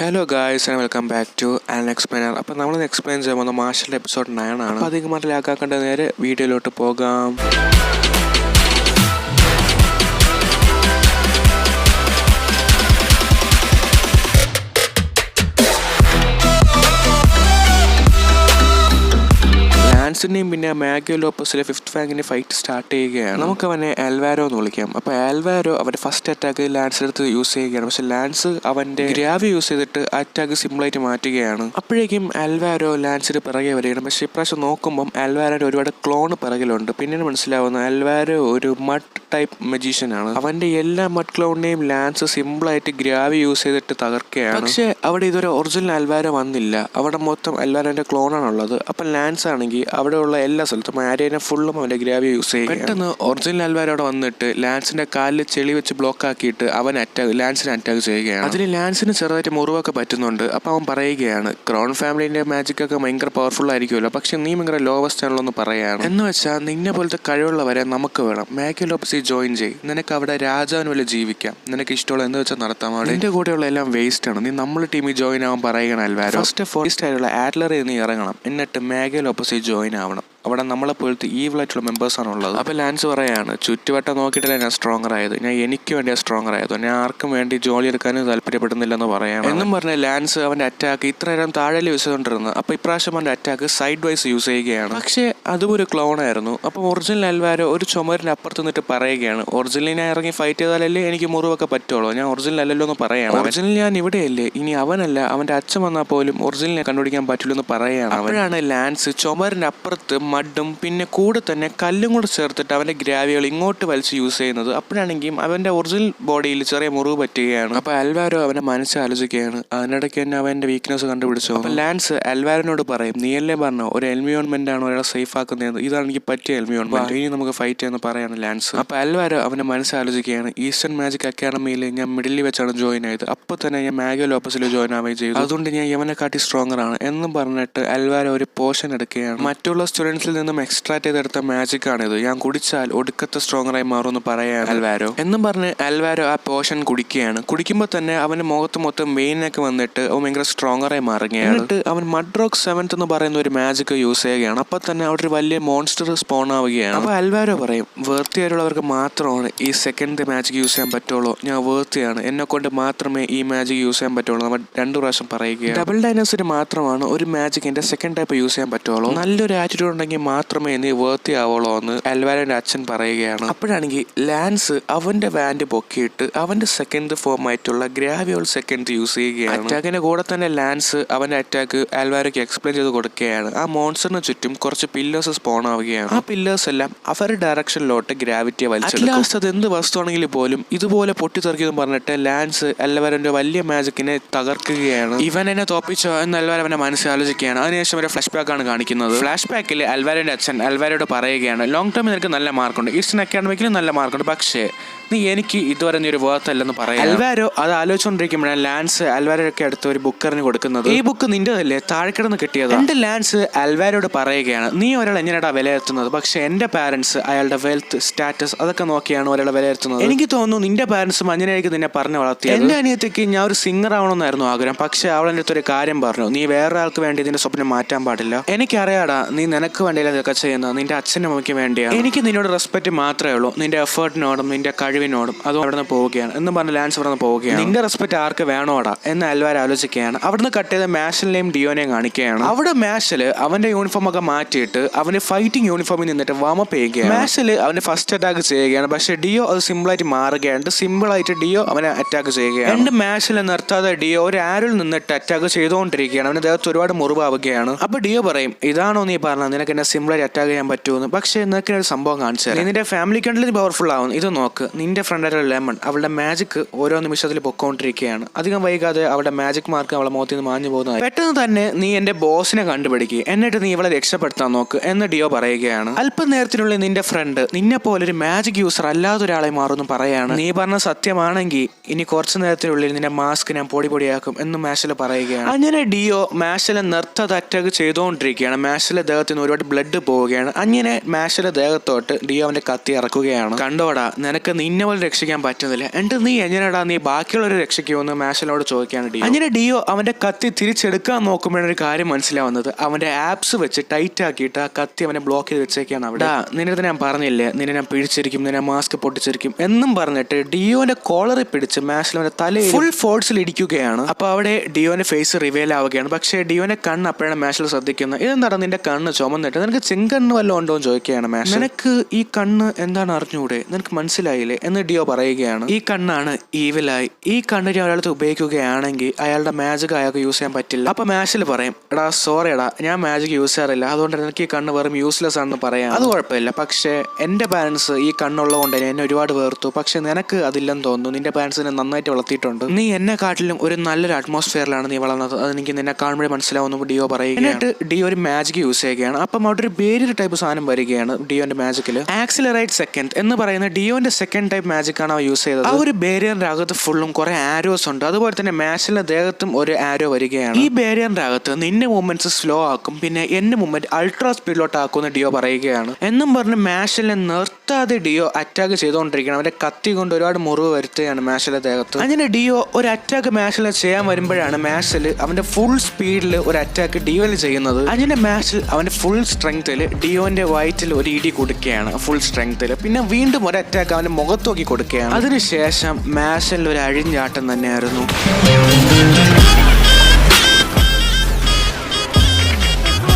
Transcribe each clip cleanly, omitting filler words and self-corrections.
Hello guys and welcome back to an explainer. അപ്പോൾ നമ്മൾ explain ചെയ്യാൻ പോകുന്ന മാർഷൽ എപ്പിസോഡ് 9 ആണ്. അപ്പോൾ അധികമായിട്ട് ലാക്കാക്കേണ്ട നേരെ വീഡിയോയിലോട്ട് പോകാം. ലാൻസിൻ്റെയും പിന്നെ മാഗിയോ ലോപ്പസിലെ ഫിഫ്ത്ത് ഫാങ്കിൻ്റെ ഫൈറ്റ് സ്റ്റാർട്ട് ചെയ്യുകയാണ്. നമുക്ക് അവനെ ആൽവാരോ എന്ന് വിളിക്കാം. അപ്പോൾ ആൽവാരോ അവൻ്റെ ഫസ്റ്റ് അറ്റാക്ക് ലാൻസിനടുത്ത് യൂസ് ചെയ്യുകയാണ്. പക്ഷെ ലാൻസ് അവൻ്റെ ഗ്രാവി യൂസ് ചെയ്തിട്ട് അറ്റാക്ക് സിമ്പിളായിട്ട് മാറ്റുകയാണ്. അപ്പോഴേക്കും ആൽവാരോ ലാൻസിന് പിറകെ വരികയാണ്. പക്ഷെ ഇപ്രാവശ്യം നോക്കുമ്പം ആൽവാരോൻ്റെ ഒരുപാട് ക്ലോണ് പിറകിലുണ്ട്. പിന്നീട് മനസ്സിലാവുന്ന ആൽവാരോ ഒരു മഡ് ടൈപ്പ് മജീഷ്യനാണ്. അവൻ്റെ എല്ലാ മഡ് ക്ലോണിനെയും ലാൻസ് സിമ്പിളായിട്ട് ഗ്രാവി യൂസ് ചെയ്തിട്ട് തകർക്കുകയാണ്. പക്ഷെ അവിടെ ഇതൊരു ഒറിജിനൽ ആൽവാരോ വന്നില്ല. അവിടെ മൊത്തം ആൽവാരോൻ്റെ ക്ലോണാണുള്ളത്. അപ്പം ലാൻസ് ആണെങ്കിൽ അവിടെയുള്ള എല്ലാ സ്ഥലത്തും ആരേനെ ഫുള്ളും അവൻ്റെ ഗ്രാവി യൂസ് ചെയ്യും. പെട്ടെന്ന് ഒറിജിനൽ ആൽവാരോ അവിടെ വന്നിട്ട് ലാൻസിന്റെ കാലിൽ ചെളി വെച്ച് ബ്ലോക്ക് ആക്കിയിട്ട് ലാൻസിനെ അറ്റാക്ക് ചെയ്യുകയാണ്. അതിൽ ലാൻസിന് ചെറുതായിട്ട് മുറിവൊക്കെ പറ്റുന്നുണ്ട്. അപ്പം അവൻ പറയുകയാണ്, ക്രൗൺ ഫാമിലിന്റെ മാജിക് ഒക്കെ ഭയങ്കര പവർഫുൾ ആയിരിക്കുമല്ലോ, പക്ഷെ നീ ഭയങ്കര ലോവസ്റ്റ് ആണല്ലോ എന്ന് പറയാണ്. എന്ന് വെച്ചാൽ നിന്നെ പോലത്തെ കഴിവുള്ളവരെ നമുക്ക് വേണം. മാഗിയോ ലോപ്പസിൽ ജോയിൻ ചെയ്യും. നിനക്ക് അവിടെ രാജാവിന് വല്ല ജീവിക്കാം. നിനക്ക് ഇഷ്ടമുള്ള എന്ന് വെച്ചാൽ നടത്താം. നിന്റെ കൂടെയുള്ള എല്ലാം വേസ്റ്റ് ആണ്. നീ നമ്മുടെ ടീമിൽ ജോയിൻ ആവാൻ പറയുകയാണ് ആൽവാരോ. ഫസ്റ്റ് ഫോറിസ്റ്റ് ആയിട്ടുള്ള ആഡ്ലറിൽ നീ ഇറങ്ങണം. എന്നിട്ട് മാഗിയോ ലോപ്പസിൽ ജോയിൻ ആവണം. അവിടെ നമ്മളെ പോലത്തെ ഈവിളായിട്ടുള്ള മെമ്പേഴ്സാണ് ഉള്ളത്. അപ്പോൾ ലാൻസ് പറയാണ്, ചുറ്റുവട്ടം നോക്കിയിട്ടല്ല ഞാൻ സ്ട്രോങ്ങർ ആയത്. ഞാൻ എനിക്ക് വേണ്ടിയാണ് സ്ട്രോങ്ങർ ആയത്. ഞാൻ ആർക്കും വേണ്ടി ജോലി എടുക്കാനും താല്പര്യപ്പെടുന്നില്ലെന്ന് പറയാണ്. എന്നും പറഞ്ഞ ലാൻസ് അവൻ്റെ അറ്റാക്ക് ഇത്ര നേരം താഴെ യൂസ് ചെയ്തുകൊണ്ടിരുന്നത്. അപ്പോൾ ഇപ്രാവശ്യം അവൻ്റെ അറ്റാക്ക് സൈഡ് വൈസ് യൂസ് ചെയ്യുകയാണ്. പക്ഷേ അതും ഒരു ക്ലോൺ ആയിരുന്നു. അപ്പോൾ ഒറിജിനൽ ആൽവാരോ ഒരു ചുമരിൻ്റെ അപ്പുറത്ത് നിന്നിട്ട് പറയുകയാണ്, ഒറിജിനൽ ഞാൻ ഇറങ്ങി ഫൈറ്റ് ചെയ്താലല്ലേ എനിക്ക് മുറിവൊക്കെ പറ്റുള്ളൂ. ഞാൻ ഒറിജിനൽ അല്ലല്ലോ എന്ന് പറയാണ്. ഒറിജിനൽ ഞാൻ ഇവിടെയല്ലേ, ഇനി അവനല്ല അവൻ്റെ അച്ഛൻ വന്നാൽ പോലും ഒറിജിനലിനെ കണ്ടുപിടിക്കാൻ പറ്റില്ല എന്ന് പറയാണ്. അപ്പോഴാണ് ലാൻസ് ചുമരിൻ്റെ അപ്പുറത്ത് മഡും പിന്നെ കൂടെ തന്നെ കല്ലും കൂടെ ചേർത്തിട്ട് അവൻ്റെ ഗ്രാവികൾ ഇങ്ങോട്ട് വലിച്ച് യൂസ് ചെയ്യുന്നത്. അപ്പോഴാണെങ്കിലും അവൻ്റെ ഒറിജിനൽ ബോഡിയിൽ ചെറിയ മുറിവ് പറ്റുകയാണ്. അപ്പോൾ ആൽവാരോ അവനെ മനസ്സിൽ ആലോചിക്കുകയാണ്, അതിനിടയ്ക്ക് തന്നെ അവൻ്റെ വീക്ക്നെസ് കണ്ടുപിടിച്ചു. അപ്പോൾ ലാൻസ് ആൽവാരോനോട് പറയും, നീയല്ലേ പറഞ്ഞോ ഒരു എൻവിയോൺമെന്റ് ആണ് ഒരാളെ സേഫ് ആക്കുന്നത്, ഇതാണ് എനിക്ക് പറ്റിയ എൻവിയോൺമെന്റ്, ഇനി നമുക്ക് ഫൈറ്റ് ചെയ്യുന്ന പറയാണ് ലാൻസ്. അപ്പോൾ ആൽവാരോ അവൻ്റെ മനസ്സിൽ ആലോചിക്കുകയാണ്, ഈസ്റ്റേൺ മാജിക് അക്കാഡമിയിൽ ഞാൻ മിഡിലിൽ വെച്ചാണ് ജോയിൻ ആയത്. അപ്പോൾ തന്നെ ഞാൻ മാഗിയോ ലോപ്പസിൽ ജോയിൻ ആവുകയും ചെയ്തു. അതുകൊണ്ട് ഞാൻ ഇവനെ കാട്ടി സ്ട്രോങ്ങർ ആണ് എന്നും പറഞ്ഞിട്ട് ആൽവാരോ ഒരു പോഷൻ എടുക്കുകയാണ്. മറ്റുള്ള സ്റ്റുഡൻസിൽ നിന്നും എക്സ്ട്രാക്ട് ചെയ്തെടുത്ത മാജിക് ആണിത്, ഞാൻ കുടിച്ചാൽ ഒടുക്കത്തെ സ്ട്രോങ്ങറായി മാറുമെന്ന് പറയാണ് ആൽവാരോ. എന്നും പറഞ്ഞ് ആൽവാരോ ആ പോഷൻ കുടിക്കുകയാണ്. കുടിക്കുമ്പോൾ തന്നെ അവന്റെ മുഖത്ത് മൊത്തം വെയിനൊക്കെ വന്നിട്ട് അവൻ ഭയങ്കര സ്ട്രോങ്ങറായി മാറുകയാണ്. എന്നിട്ട് അവൻ മഡ്രോക്ക് 7th എന്ന് പറയുന്ന ഒരു മാജിക് യൂസ് ചെയ്യുകയാണ്. അപ്പൊ തന്നെ അവിടെ ഒരു വലിയ മോൺസ്റ്റർ സ്പോൺ ആവുകയാണ്. അപ്പൊ ആൽവാരോ പറയും, വേർത്തിയായിട്ടുള്ളവർക്ക് മാത്രമാണ് ഈ സെക്കൻഡ് മാജിക് യൂസ് ചെയ്യാൻ പറ്റുള്ളൂ. ഞാൻ വേർത്തിയാണ്, എന്നെ കൊണ്ട് മാത്രമേ ഈ മാജിക് യൂസ് ചെയ്യാൻ പറ്റുള്ളൂ. നമ്മൾ 2 പ്രാവശ്യം പറയുകയാണ്. ഡബിൾ ഡൈനോസിന് മാത്രമാണ് ഒരു മാജിക്കിന്റെ സെക്കൻഡ് ടൈപ്പ് യൂസ് ചെയ്യാൻ പറ്റുള്ളൂ. നല്ലൊരു ആറ്റിറ്റ്യൂഡ് ഉണ്ടെങ്കിൽ മാത്രമേ നീ വേർത്തി ആവുള്ളൂ എന്ന് ആൽവാരോന്റെ അച്ഛൻ പറയുകയാണ്. അപ്പോഴാണെങ്കിൽ ലാൻസ് അവന്റെ വാൻഡ് പൊക്കിയിട്ട് അവന്റെ സെക്കൻഡ് ഫോം ആയിട്ടുള്ള ഗ്രാവിയോൾ സെക്കൻഡ് യൂസ് ചെയ്യുകയാണ്. അറ്റാക്കിന്റെ കൂടെ തന്നെ ലാൻസ് അവന്റെ അറ്റാക്ക് ആൽവാരോക്ക് എക്സ്പ്ലെയിൻ ചെയ്ത് കൊടുക്കുകയാണ്. ആ മോൺസ്റ്ററിന് ചുറ്റും കുറച്ച് പില്ലേഴ്സ് സ്പോൺ ആവുകയാണ്. ആ പില്ലേഴ്സ് എല്ലാം അവരുടെ ഡയറക്ഷനിലോട്ട് ഗ്രാവിറ്റിയെ വലിച്ചെടുക്കും. അത് എന്ത് വസ്തുവാണെങ്കിൽ പോലും ഇതുപോലെ പൊട്ടിത്തെറിക്കുന്നു പറഞ്ഞിട്ട് ലാൻസ് ആൽവാരോന്റെ വലിയ മാജിക്കിനെ തകർക്കുകയാണ്. ഇവൻ എന്നെ തോപ്പിച്ചോ എന്ന് ആൽവാരോ അവന്റെ മനസ്സിൽ ആലോചിക്കുകയാണ്. അതിനുശേഷം ഒരു ഫ്ലാഷ് ബാക്ക് ആണ് കാണിക്കുന്നത്. ഫ്ലാഷ് ബാക്കിൽ ആൽവാരോന്റെ അച്ഛൻ ആൽവാരോട് പറയുകയാണ്, ലോങ് ടേമിൽ നിനക്ക് നല്ല മാർക്കുണ്ട്, ഈസ്റ്റേൺ അക്കാഡമിക്കിലും നല്ല മാർക്കുണ്ട്, പക്ഷേ നീ എനിക്ക് ഇതുവരെ നീ ഒരു വേർത്ത് അല്ലെന്ന് പറയാം. ആൽവാരോ അത് ആലോചിച്ചുകൊണ്ടിരിക്കുമ്പോഴാണ് ലാൻസ് ആൽവാരോക്ക് അടുത്ത് ഒരു ബുക്ക് എറിഞ്ഞ് കൊടുക്കുന്നത്. ഈ ബുക്ക് നിന്റെതല്ലേ, താഴെ കിടന്ന് കിട്ടിയത്. എന്റെ ലാൻസ് ആൽവാരോട് പറയുകയാണ്, നീ ഒരാൾ എങ്ങനെയാ വിലയിരുത്തുന്നത്, പക്ഷെ എന്റെ പാരന്റ്സ് അയാളുടെ വെൽത്ത് സ്റ്റാറ്റസ് അതൊക്കെ നോക്കിയാണ് ഒരാളെ വിലയിരുത്തുന്നത്. എനിക്ക് തോന്നുന്നു നിന്റെ പാരന്റ്സും അങ്ങനെയായിരിക്കും നിന്നെ പറഞ്ഞു വളർത്തിയത്. എന്റെ അനിയത്തിക്ക് ഞാൻ ഒരു സിംഗർ ആവണമെന്നായിരുന്നു ആഗ്രഹം, പക്ഷെ അവൾ എൻ്റെ അടുത്ത് ഒരു കാര്യം പറഞ്ഞു, നീ വേറെ ആൾക്ക് വേണ്ടി ഇതിന്റെ സ്വപ്നം മാറ്റാൻ പാടില്ല. എനിക്കറിയാടാ നീ നിനക്ക് വേണ്ടിയല്ല ഇതൊക്കെ ചെയ്യുന്നത്, നിന്റെ അച്ഛനും അമ്മയ്ക്ക് വേണ്ടിയാണ്. എനിക്ക് നിന്നോട് റെസ്പെക്ട് മാത്രമേ ഉള്ളൂ, നിന്റെ എഫേർട്ടിനോടും നിന്റെ കഴിവിനോടും. അതും അവിടെ നിന്ന് പോവുകയാണ് എന്ന് പറഞ്ഞ് ലാൻസ് അവിടെ നിന്ന് പോവുകയാണ്. നിന്റെ റെസ്പെക്ട് ആർക്ക് വേണോടാ എന്ന് ആൽവാരോ ആലോചിക്കുകയാണ്. അവിടുന്ന് കട്ട് ചെയ്ത മാഷലിനെയും ഡിയോനെയും കാണിക്കുകയാണ്. അവിടെ മാഷല് അവന്റെ യൂണിഫോം ഒക്കെ മാറ്റിയിട്ട് അവന് ഫൈറ്റിംഗ് യൂണിഫോമിൽ നിന്നിട്ട് വാമപ്പ് ചെയ്യുകയാണ്. മാഷല് അവന് ഫസ്റ്റ് അറ്റാക്ക് ചെയ്യുകയാണ്. പക്ഷെ ഡിയോ അത് സിമ്പിളായിട്ട് മാറുകയാണ്. സിമ്പിളായിട്ട് ഡിയോ അവനെ അറ്റാക്ക് ചെയ്യുകയാണ്. രണ്ട് മാഷിൽ നിർത്താതെ ഡിയോ ഒരു ആരിൽ നിന്നിട്ട് അറ്റാക്ക് ചെയ്തുകൊണ്ടിരിക്കുകയാണ്. അവന്റെ ദേഹത്ത് ഒരുപാട് മുറിവാവുകയാണ്. അപ്പൊ ഡിയോ പറയും, ഇതാണോ നീ പറഞ്ഞത് നിനക്ക് എന്നെ സിമ്പിളായിട്ട് അറ്റാക്ക് ചെയ്യാൻ പറ്റുമെന്ന്, പക്ഷെ നിനക്ക് ഒരു സംഭവം കാണിച്ചു തരാം. നിന്റെ ഫാമിലി കണ്ടിൽ പവർഫുൾ ആവും. ഇത് നോക്ക്, നിന്റെ ഫ്രണ്ടായിട്ടുള്ള ലെമൺ അവളുടെ മാജിക് ഓരോ നിമിഷത്തിൽ പൊക്കോണ്ടിരിക്കുകയാണ്. അധികം വൈകാതെ അവളുടെ മാജിക് മാർക്ക് അവളെ മുഖത്ത് നിന്ന് മാഞ്ഞു പോകുന്നത്. പെട്ടെന്ന് തന്നെ നീ എന്റെ ബോസിനെ കണ്ടുപിടിക്കുക, എന്നിട്ട് നീ ഇവളെ രക്ഷപ്പെടുത്താൻ നോക്ക് എന്ന് ഡിയോ പറയുകയാണ്. അല്പം നേരത്തിനുള്ളിൽ നിന്റെ ഫ്രണ്ട് നിന്നെ പോലൊരു മാജിക് യൂസർ അല്ലാത്ത ഒരാളെ മാറുമെന്ന് പറയാണ്. നീ പറഞ്ഞ സത്യമാണെങ്കിൽ ഇനി കുറച്ചു നേരത്തിനുള്ളിൽ നിന്റെ മാസ്ക് ഞാൻ പൊടി പൊടിയാക്കും എന്ന് മാഷല് പറയുകയാണ്. അങ്ങനെ ഡിയോ മാഷലെ നിർത്താതെ അറ്റാക്ക് ചെയ്തുകൊണ്ടിരിക്കുകയാണ്. മാഷലെ ദേഹത്തിന് ഒരുപാട് ബ്ലഡ് പോവുകയാണ്. അങ്ങനെ മാഷയുടെ ദേഹത്തോട്ട് ഡിയോ അവന്റെ കത്തി ഇറക്കുകയാണ്. കണ്ടോടാ, നിനക്ക് നിന്നെ പോലെ രക്ഷിക്കാൻ പറ്റുന്നില്ല, എന്നിട്ട് നീ എങ്ങനെയാടാ നീ ബാക്കിയുള്ളവരെ രക്ഷിക്കുമെന്ന് മാഷലിനോട് ചോദിക്കുകയാണ് ഡിയോ. അങ്ങനെ ഡിയോ അവന്റെ കത്തി തിരിച്ചെടുക്കാൻ നോക്കുമ്പോഴാണ് ഒരു കാര്യം മനസ്സിലാവുന്നത്. അവന്റെ ആപ്സ് വെച്ച് ടൈറ്റ് ആക്കിയിട്ട് ആ കത്തി അവനെ ബ്ലോക്ക് ചെയ്ത് വെച്ചേക്കാണ് അവിടെ. നിന്നെ ഞാൻ പറഞ്ഞില്ലേ, നിന്നെ ഞാൻ പിടിച്ചിരിക്കും, നിന്നെ മാസ്ക് പൊട്ടിച്ചിരിക്കും എന്നും പറഞ്ഞിട്ട് ഡിയോന്റെ കോളറിൽ പിടിച്ച് മാഷൽ അവന്റെ തലയിൽ ഫുൾ ഫോഴ്സിൽ ഇടിക്കുകയാണ്. അപ്പൊ അവിടെ ഡിയോന്റെ ഫേസ് റിവീൽ ആവുകയാണ്. പക്ഷേ ഡിയോന്റെ കണ്ണ് അപ്പോഴാണ് മാഷൽ ശ്രദ്ധിക്കുന്നത്. ഇതെന്താണ് നിന്റെ കണ്ണ് ചുമന്നിട്ട്, നിനക്ക് ചെങ്കണ്ണ് വല്ലതും ഉണ്ടോ എന്ന് ചോദിക്കുകയാണ് മാഷൽ. നിനക്ക് ഈ കണ്ണ് എന്താണ് അറിഞ്ഞൂടെ, നിനക്ക് മനസ്സിലായില്ലേ എന്ന് ഡിയോ പറയുകയാണ്. ഈ കണ്ണാണ് ഈവിലായി, ഈ കണ്ണ് ഒരാളത്ത് ഉപയോഗിക്കുകയാണെങ്കിൽ അയാളുടെ മാജിക് അയാൾക്ക് യൂസ് ചെയ്യാൻ പറ്റില്ല. അപ്പൊ മാഷൽ പറയും, എടാ സോറി എടാ, ഞാൻ മാജിക് യൂസ് ചെയ്യാറില്ല, അതുകൊണ്ട് എനിക്ക് ഈ കണ്ണ് വെറും യൂസ്ലെസ് ആണെന്ന് പറയാം. അത് കുഴപ്പമില്ല, പക്ഷേ എന്റെ പാരന്റ്സ് ഈ കണ്ണുള്ളതുകൊണ്ട് എന്നെ ഒരുപാട് വേർത്തു, പക്ഷെ നിനക്ക് അതില്ലെന്ന് തോന്നുന്നു. നിന്റെ പാരന്റ്സ് എന്നെ നന്നായിട്ട് വളർത്തിയിട്ടുണ്ട്, നീ എന്നെ കാട്ടിലും ഒരു നല്ലൊരു അറ്റ്മോസ്ഫിയറിലാണ് നീ വളർന്നത്, അതെനിക്ക് നിന്നെ കാണുമ്പോഴേ മനസ്സിലാവുന്നു ഡിയോ പറയുക. എന്നിട്ട് ഡിയോ ഒരു മാജിക് യൂസ് ചെയ്യുകയാണ്. അപ്പം അവിടെ ഒരു ബേരിയർ ടൈപ്പ് സാധനം വരികയാണ് ഡിയോന്റെ മാജിക്കിൽ. ആക്സിലറേറ്റ് സെക്കൻഡ് എന്ന് പറയുന്ന ഡിയോന്റെ സെക്കൻഡ് ടൈപ്പ് മാജിക് ആണ് അവ യൂസ് ചെയ്തത്. ആ ഒരു ബേരിയറിന്റെ അകത്ത് ഫുള്ളും കുറെ ആരോസ് ഉണ്ട്. അതുപോലെ തന്നെ മാഷിന്റെ ദേഹത്തും ഒരു ആരോ വരികയാണ്. ഈ ബേരിയറിന്റെ അകത്ത് നിന്റെ മൂവ്മെന്റ്സ് സ്ലോ ആക്കും, പിന്നെ എന്റെ മൂവ്മെന്റ് അൾട്രാ സ്പീഡിലോട്ട് ആക്കുമെന്ന് ഡിയോ പറയുകയാണ്. എന്നും പറഞ്ഞ് മാഷിനെ നിർത്താതെ ഡിയോ അറ്റാക്ക് ചെയ്തുകൊണ്ടിരിക്കുകയാണ്. അവന്റെ കത്തി കൊണ്ട് ഒരുപാട് മുറിവ് വരുത്തുകയാണ് മാഷിന്റെ ദേഹത്ത്. അങ്ങനെ ഡിയോ ഒരു അറ്റാക്ക് മാഷിനെ ചെയ്യാൻ വരുമ്പോഴാണ് മാഷിൽ അവന്റെ ഫുൾ സ്പീഡിൽ ഒരു അറ്റാക്ക് ഡിയോയിൽ ചെയ്യുന്നത്. അങ്ങനെ മാഷിൽ അവന്റെ ഫുൾ സ്ട്രെങ്ത്തിൽ ഡിയോന്റെ വയറ്റിൽ ഒരു ഇടി കൊടുക്കുകയാണ് ഫുൾ സ്ട്രെങ്ത്തിൽ. പിന്നെ വീണ്ടും ഒരു അറ്റാക്ക് അവന്റെ മുഖത്ത് നോക്കി കൊടുക്കുകയാണ്. അതിനുശേഷം മാഷിൽ ഒരു അഴിഞ്ഞാട്ടം തന്നെയായിരുന്നു.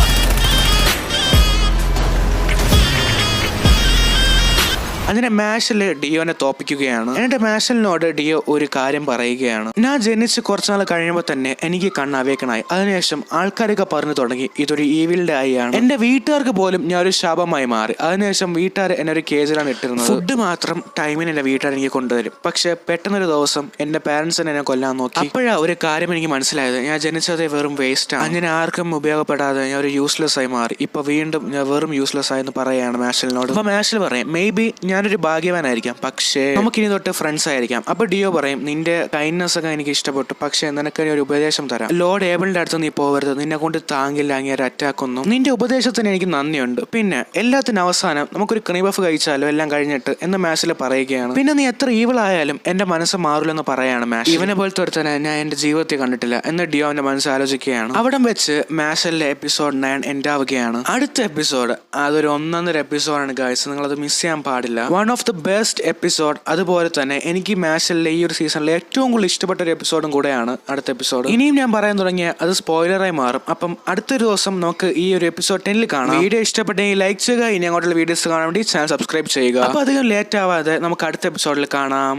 അങ്ങനെ മാഷല് ഡിയോനെ തോപ്പിക്കുകയാണ്. എന്നിട്ട് മാഷലിനോട് ഡിയോ ഒരു കാര്യം പറയുകയാണ്. ഞാൻ ജനിച്ച് കുറച്ചുനാൾ കഴിയുമ്പോൾ തന്നെ എനിക്ക് കണ്ണ് അവേക്കണായി. അതിനുശേഷം ആൾക്കാരൊക്കെ പറഞ്ഞു തുടങ്ങി ഇതൊരു ഈവിളുടെ ആയാണ്. എന്റെ വീട്ടുകാർക്ക് പോലും ഞാൻ ഒരു ശാപമായി മാറി. അതിനുശേഷം വീട്ടുകാർ എന്നെ ഒരു കേജിലാണ് ഇട്ടിരുന്നത്. ഫുഡ് മാത്രം ടൈമിന് എന്റെ വീട്ടുകാർ എനിക്ക് കൊണ്ടുതരും. പക്ഷെ പെട്ടെന്നൊരു ദിവസം എന്റെ പാരന്റ്സ് എന്നെ കൊല്ലാൻ നോക്കി. അപ്പോഴാ ഒരു കാര്യം എനിക്ക് മനസ്സിലായത്, ഞാൻ ജനിച്ചത് വെറും വേസ്റ്റ് ആണ്. അങ്ങനെ ആർക്കും ഉപയോഗപ്പെടാതെ ഞാൻ ഒരു യൂസ്ലെസ് ആയി മാറി. ഇപ്പൊ വീണ്ടും ഞാൻ വെറും യൂസ്ലെസ് ആയെന്ന് പറയാണ് മാഷലിനോട്. അപ്പൊ മാഷൽ പറയും, മേ ബി ഞാനൊരു ഭാഗ്യവാനായിരിക്കാം, പക്ഷേ നമുക്കിനി തൊട്ട് ഫ്രണ്ട്സ് ആയിരിക്കാം. അപ്പൊ ഡിയോ പറയും, നിന്റെ കൈൻഡ്നെസ് ഒക്കെ എനിക്ക് ഇഷ്ടപ്പെട്ടു, പക്ഷെ നിനക്ക് ഒരു ഉപദേശം തരാം. ലോർഡ് ഏബിളിന്റെ അടുത്ത് നീ പോകരുത്, നിന്നെ കൊണ്ട് താങ്ങില്ല അങ്ങനെ അറ്റാക്ക് ഒന്നും. നിന്റെ ഉപദേശത്തിന് എനിക്ക് നന്ദിയുണ്ട്. പിന്നെ എല്ലാത്തിനും അവസാനം നമുക്കൊരു ക്രീബഫ് കഴിച്ചാലോ എല്ലാം കഴിഞ്ഞിട്ട് എന്ന് മാഷിൽ പറയുകയാണ്. പിന്നെ നീ എത്ര ഈവിൾ ആയാലും എന്റെ മനസ്സ് മാറില്ലെന്ന് പറയാണ് മാഷ്. ഇവനെ പോലത്തെ ഒരുത്തനെ ഞാൻ എന്റെ ജീവിതത്തിൽ കണ്ടിട്ടില്ല എന്ന് ഡിയോ അവന്റെ മനസ്സ് ആലോചിക്കുകയാണ്. അവിടെ വെച്ച് മാഷലിലെ എപ്പിസോഡ് 9 എൻഡ് ആവുകയാണ്. അടുത്ത എപ്പിസോഡ് അതൊരു 1.5 എപ്പിസോഡാണ് ഗൈസ്, നിങ്ങളത് മിസ് ചെയ്യാൻ പാടില്ല. One of the best episode. അതുപോലെ തന്നെ എനിക്ക് മാഷിലെ ഈ ഒരു സീസണിലെ ഏറ്റവും കൂടുതൽ ഇഷ്ടപ്പെട്ട ഒരു എപ്പിസോഡും കൂടെയാണ് അടുത്ത എപ്പിസോഡ്. ഇനിയും ഞാൻ പറയാൻ തുടങ്ങിയ അത് സ്പോയിലറായി മാറും. അപ്പം അടുത്തൊരു ദിവസം നമുക്ക് ഈ ഒരു എപ്പിസോഡ് 10 കാണാം. വീഡിയോ ഇഷ്ടപ്പെട്ടെങ്കിൽ ലൈക്ക് ചെയ്യുക. ഇനി അങ്ങോട്ടുള്ള വീഡിയോസ് കാണാൻ വേണ്ടി ചാനൽ സബ്സ്ക്രൈബ് ചെയ്യുക. അപ്പൊ അധികം ലേറ്റ് ആവാതെ നമുക്ക് അടുത്ത എപ്പിസോഡിൽ കാണാം.